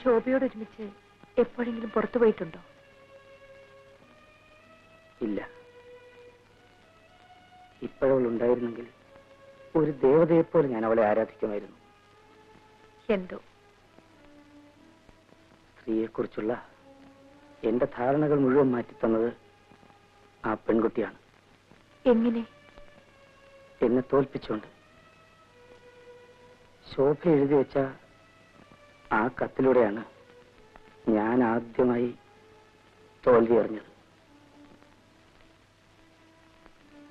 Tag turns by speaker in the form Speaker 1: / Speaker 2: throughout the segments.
Speaker 1: ശോഭയോട് ഒരുമിച്ച് എപ്പോഴെങ്കിലും പുറത്തു പോയിട്ടുണ്ടോ?
Speaker 2: ഇല്ല. ഇപ്പോഴവൾ ഉണ്ടായിരുന്നെങ്കിൽ ഒരു ദേവതയെപ്പോലെ ഞാൻ അവളെ ആരാധിക്കുമായിരുന്നു.
Speaker 1: എന്തോ
Speaker 2: സ്ത്രീയെക്കുറിച്ചുള്ള എന്റെ ധാരണകൾ മുഴുവൻ മാറ്റിത്തന്നത് ആ പെൺകുട്ടിയാണ്.
Speaker 1: എങ്ങനെ?
Speaker 2: എന്നെ തോൽപ്പിച്ചുകൊണ്ട്. ശോഭ എഴുതി വെച്ച ആ കത്തിലൂടെയാണ് ഞാൻ ആദ്യമായി തോൽവി അറിഞ്ഞത്.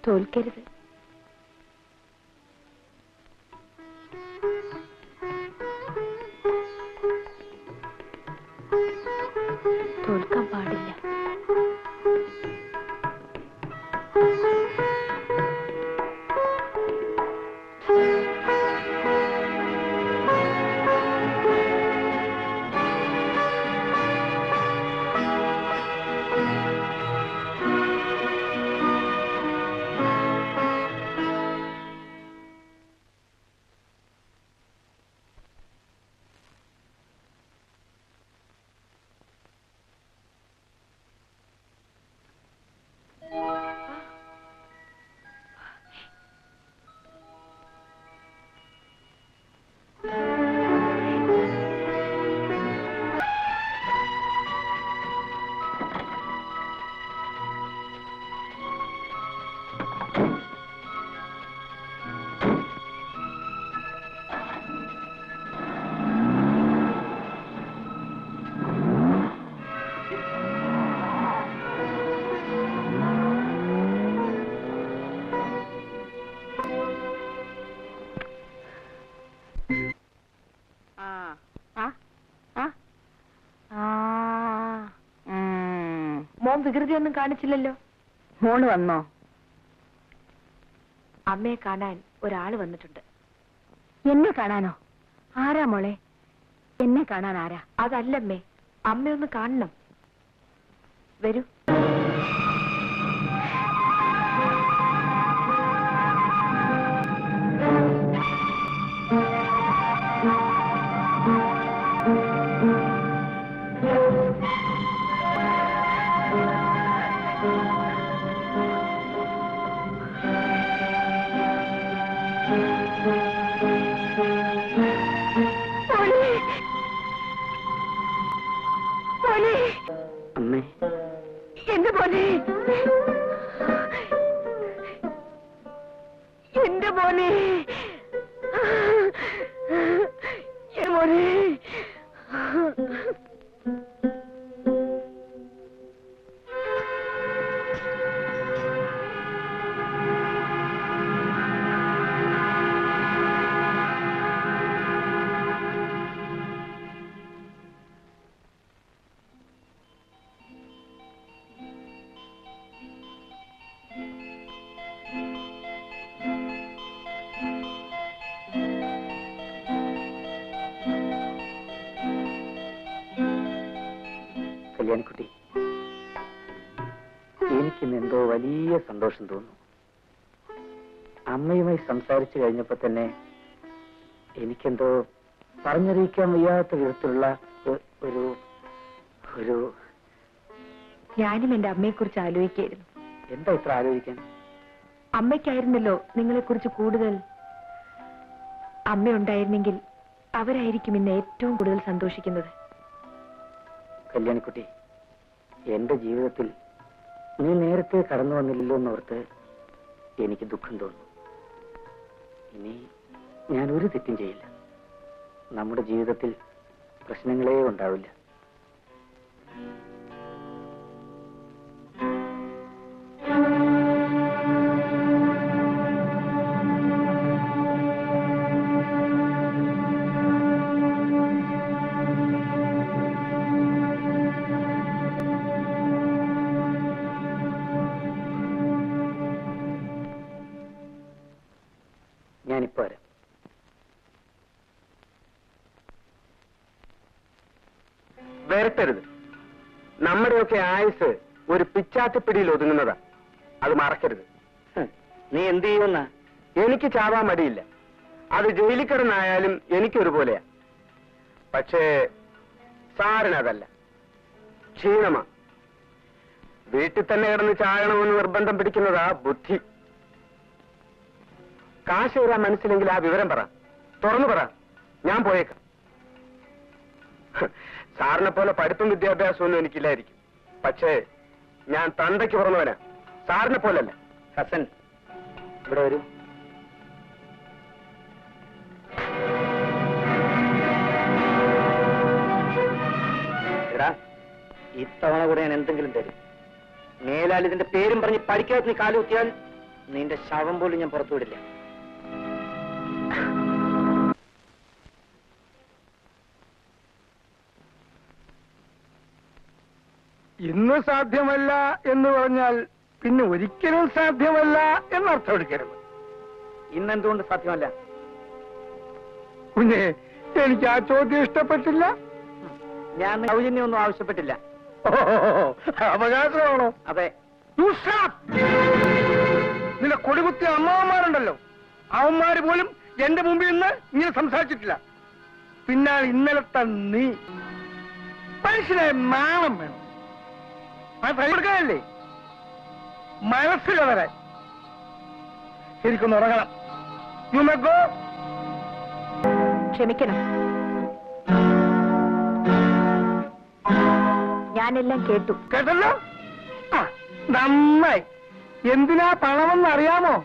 Speaker 1: തോൽക്കരുത്. തോൽക്കാൻ പാടില്ല. മോൻ വികൃതിയൊന്നും കാണിച്ചില്ലല്ലോ.
Speaker 3: മോള് വന്നോ?
Speaker 1: അമ്മയെ കാണാൻ ഒരാള് വന്നിട്ടുണ്ട്.
Speaker 3: എന്നെ കാണാനോ? ആരാ മോളെ? എന്നെ കാണാൻ ആരാ?
Speaker 1: അതല്ലമ്മേ, അമ്മയൊന്ന് കാണണം. വരൂ.
Speaker 2: അമ്മേ,
Speaker 3: എന്റെ മോനെ, എന്റെ മോനെ, മോനെ.
Speaker 2: കല്യാണിക്കുട്ടി, എനിക്കിന്ന് എന്തോ വലിയ സന്തോഷം തോന്നുന്നു. അമ്മയുമായി സംസാരിച്ചു കഴിഞ്ഞപ്പോ തന്നെ എനിക്കെന്തോ പറഞ്ഞറിയിക്കാൻ വയ്യാത്ത വിധത്തിലുള്ള ഒരു ഒരു
Speaker 1: ഞാനും എന്റെ അമ്മയെക്കുറിച്ച് ആലോചിക്കായിരുന്നു.
Speaker 2: എന്താ ഇത്ര ആലോചിക്കാൻ?
Speaker 1: അമ്മയ്ക്കായിരുന്നല്ലോ നിങ്ങളെക്കുറിച്ച് കൂടുതൽ. അമ്മയുണ്ടായിരുന്നെങ്കിൽ അവരായിരിക്കും ഇന്ന് ഏറ്റവും കൂടുതൽ സന്തോഷിക്കുന്നത്.
Speaker 2: കല്യാണിക്കുട്ടി, എന്റെ ജീവിതത്തിൽ നീ നേരത്തെ കടന്നു വന്നില്ലല്ലോ എന്നോർത്ത് എനിക്ക് ദുഃഖം തോന്നുന്നു. ഇനി ഞാൻ ഒരു തെറ്റും ചെയ്യില്ല. നമ്മുടെ ജീവിതത്തിൽ പ്രശ്നങ്ങളേ ഉണ്ടാവില്ല. ഞാനിപ്പോ വരാം.
Speaker 4: വരട്ടരുത്. നമ്മുടെയൊക്കെ ആയുസ് ഒരു പിച്ചാത്തിപ്പിടിയിൽ ഒതുങ്ങുന്നതാ. അത് മറക്കരുത്.
Speaker 2: നീ എന്ത് ചെയ്യുമെന്നാ?
Speaker 4: എനിക്ക് ചാവാൻ മടിയില്ല. അത് ജയിലിൽ കിടന്നായാലും എനിക്കൊരുപോലെയാ. പക്ഷേ സാറിനതല്ല, ക്ഷീണമാ. വീട്ടിൽ തന്നെ കിടന്ന് ചാകണമെന്ന് നിർബന്ധം പിടിക്കുന്നതാ ബുദ്ധി. കാശ് തരാൻ മനസ്സിലെങ്കിൽ ആ വിവരം പറ, തുറന്നു പറ, ഞാൻ പോയേക്കാം. സാറിനെ പോലെ പഠിപ്പും വിദ്യാഭ്യാസവും ഒന്നും എനിക്കില്ലായിരിക്കും. പക്ഷേ ഞാൻ തന്തയ്ക്ക് പുറന്നവനാ, സാറിനെ പോലല്ല.
Speaker 2: ഹസൻ, ഇവിടെ വരൂ. എടാ, ഇത്തവണ കൂടെ ഞാൻ എന്തെങ്കിലും തരും. മേലാൽ ഇതിന്റെ പേരും പറഞ്ഞ് പഠിക്കാത്ത നീ കാലുകുത്തിയാൽ നിന്റെ ശവം പോലും ഞാൻ പുറത്തുവിടില്ല.
Speaker 5: ഇന്ന് സാധ്യമല്ല എന്ന് പറഞ്ഞാൽ പിന്നെ ഒരിക്കലും സാധ്യമല്ല എന്നർത്ഥം എടുക്കരുത്.
Speaker 2: ഇന്നെന്തുകൊണ്ട് സാധ്യമല്ല?
Speaker 5: കുഞ്ഞെ, എനിക്ക് ആ ചോദ്യം ഇഷ്ടപ്പെട്ടില്ല.
Speaker 2: ഞാൻ സൗജന്യമൊന്നും ആവശ്യപ്പെട്ടില്ല.
Speaker 5: അവകാശമാണോ?
Speaker 2: അതെ.
Speaker 5: നിന്റെ കൊടികുത്തിയ അമ്മാവന്മാരുണ്ടല്ലോ, അവന്മാര് പോലും എന്റെ മുമ്പിൽ നിന്ന് ഇങ്ങനെ സംസാരിച്ചിട്ടില്ല. പിന്നെ ഇന്നലത്തെ നീ മനുഷ്യനായ നാണം വേണം. കൊടുക്കാനല്ലേ മനസ്സില വരാൻ. ശരിക്കൊന്ന് ഉറങ്ങണം. You may go.
Speaker 1: ക്ഷമിക്കണം, ഞാനെല്ലാം കേട്ടു.
Speaker 5: കേട്ടല്ലോ? ആ, നന്നായി. എന്തിനാ പണമെന്ന് അറിയാമോ?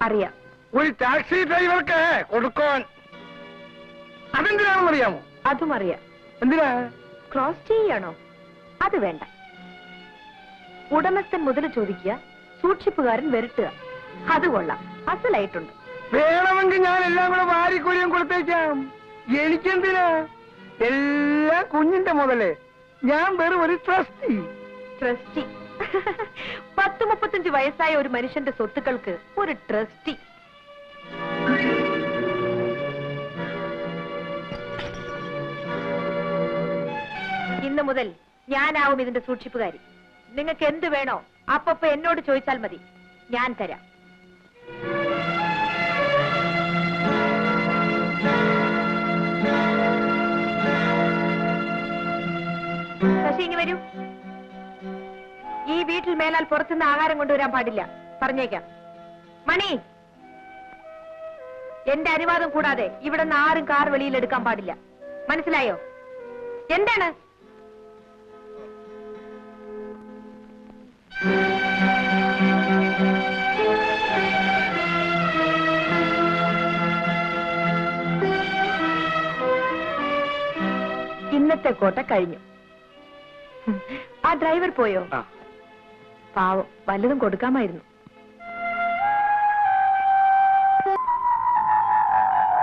Speaker 1: അറിയാം.
Speaker 5: ഒരു ടാക്സി ഡ്രൈവർക്ക് കൊടുക്കാൻ. അതെന്തിനാണെന്ന് അറിയാമോ?
Speaker 1: അതും അറിയാം.
Speaker 5: എന്തിനാ?
Speaker 1: ക്രോസ് ചെയ്യണോ? അത് വേണ്ട. ഉടമസ്ഥൻ മുതൽ ചോദിക്കുക, സൂക്ഷിപ്പുകാരൻ വരട്ടുക. അത് കൊള്ളാം, അസലായിട്ടുണ്ട്.
Speaker 5: വേണമെങ്കിൽ ഞാൻ എല്ലാം കൂടെ വാരിക്കൂലിയും കൊടുത്തേക്കാം. എനിക്കെന്തിനാ? എല്ലാം കുഞ്ഞിന്റെ മുതലേ. ഞാൻ വെറും ഒരു ട്രസ്റ്റി.
Speaker 1: ട്രസ്റ്റി? 10-35 വയസ്സായ ഒരു മനുഷ്യന്റെ സ്വത്തുക്കൾക്ക് ഒരു ട്രസ്റ്റി? ഇന്ന് മുതൽ ഞാനാവും ഇതിന്റെ സൂക്ഷിപ്പുകാരി. നിങ്ങൾക്ക് എന്ത് വേണോ അപ്പപ്പോ എന്നോട് ചോദിച്ചാൽ മതി, ഞാൻ തരാം. ശശി, ഇനി വരൂ. ഈ വീട്ടിൽ മേലാൽ പുറത്തുനിന്ന് ആഹാരം കൊണ്ടുവരാൻ പാടില്ല, പറഞ്ഞേക്കാം. മണി, എന്റെ അനുവാദം കൂടാതെ ഇവിടെ നിന്ന് ആരും കാർ വെളിയിൽ എടുക്കാൻ പാടില്ല, മനസ്സിലായോ? എന്താണ്? ഇന്നത്തെ കോട്ട കഴിഞ്ഞു. ആ ഡ്രൈവർ പോയോ? പാവം, വല്ലതും കൊടുക്കാമായിരുന്നു.